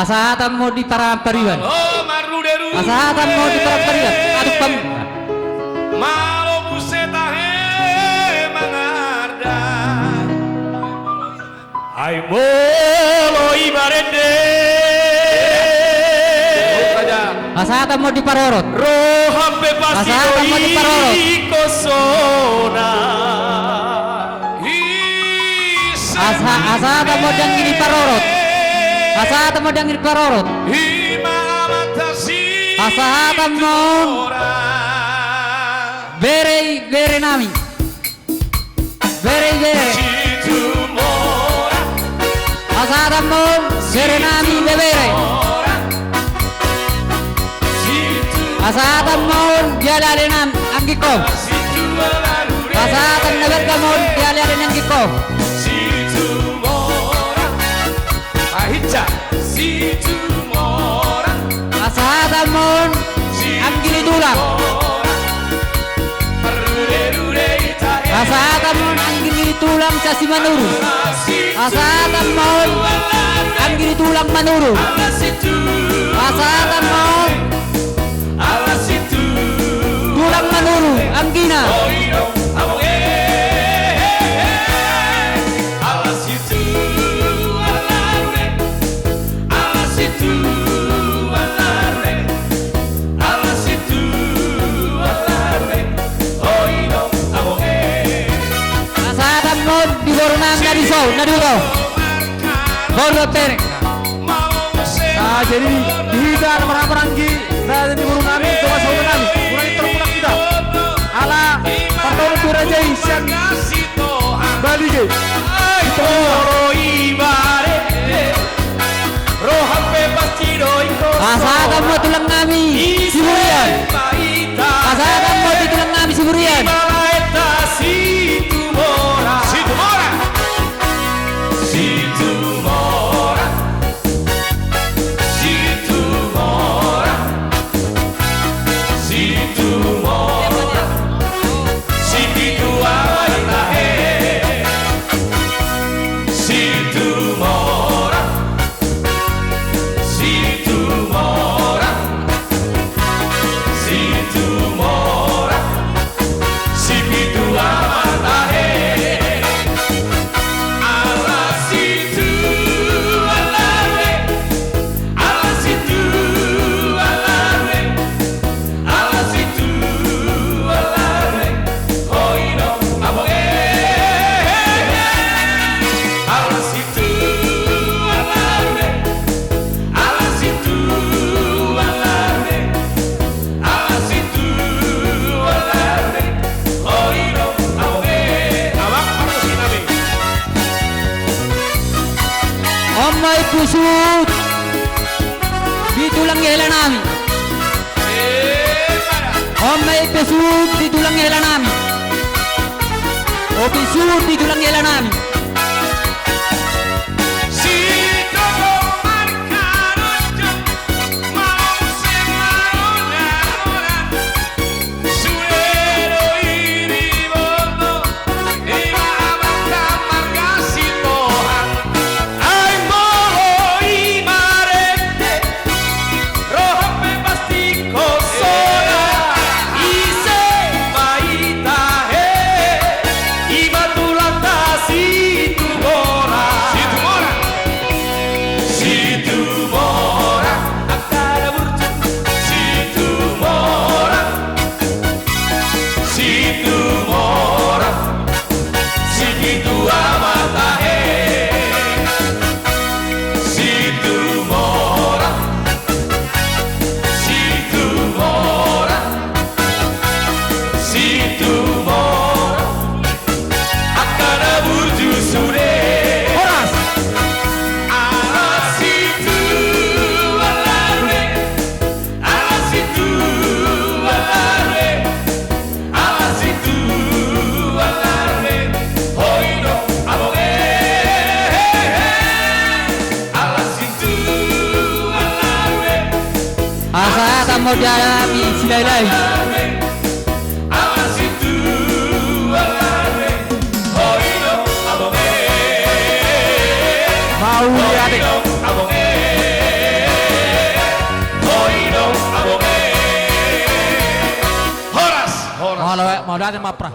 Asahatan mau di Parampariwan. Oh maruderu. Asahatan mau di Parampariwan. Aduh pam. Malo busetahe mangarda. Ai molo ibarende. Asahatan mau di Parorot. Rohampe pasti Asahatan mau di Parorot. Kosona. Asahatan mau di Parorot. Asahatan mau di Parorot. Asahatan mau bere nami. Bere. Asahatan mau bere nami bere. Asahatan mau dialarin anggikom. Asahatan nabar kamon dialarin anggikom. Asahatan mau anggili tulang. Asahatan mau anggili tulang casi manuru. Asahatan mau anggili tulang manuru. Asahatan mau tulang manuru anggina. Asahatan mau di borunang nadiso. Bordo tereng. Nah, jadi dihidar peranggi dan di burung kami coba saudara kami kurang terpulang kita ala partol turaja isian Bali ge itu Asahatan mau tulang kami Siburian. Asahatan mau di tulang kami Siburian. Omay pusut di tulang hela nami. Omay pusut di tulang hela nami. O pusut di tulang hela nami. Asahatan mau dialami silai-lai. mau lihat mau datang maprah.